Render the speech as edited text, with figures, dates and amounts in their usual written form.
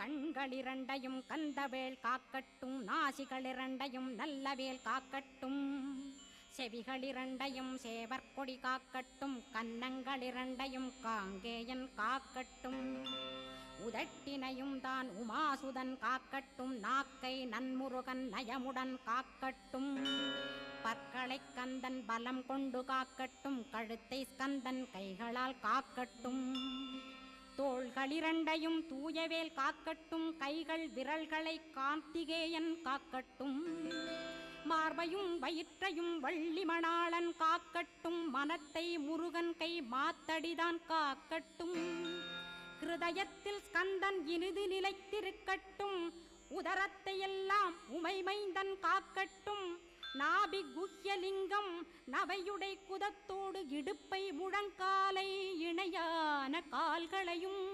கண்களிரண்டையும் கந்தவேல் காக்கட்டும், நாசிகளிரண்டையும் நல்லவேல் காக்கட்டும், செவிகளிரண்டையும் சேவற்கொடி காக்கட்டும், கன்னங்களிரண்டையும் காங்கேயன் காக்கட்டும், உதட்டினையும் தான் உமாசுதன் காக்கட்டும், நாக்கை நன்முருகன் நயமுடன் காக்கட்டும், பற்களை கந்தன் பலம் கொண்டு காக்கட்டும், கழுத்தை ஸ்கந்தன் கைகளால் காக்கட்டும், தோள்களிரண்டையும் தூயவேல் காக்கட்டும், கைகள் விரல்களை கார்த்திகேயன் காக்கட்டும், மார்பையும் வயிற்றையும் வள்ளிமணாளன் காக்கட்டும், மனத்தை முருகன் கை மாத்தடிதான் காக்கட்டும், ஹிருதயத்தில் ஸ்கந்தன் இனிது நிலைத்திருக்கட்டும், உதரத்தை எல்லாம் உமைமைந்தன் காக்கட்டும், நாபி குஹ்யலிங்கம் நவையுடை குதத்தோடு இடுப்பை முழங்காலை இணையான கால்களையும்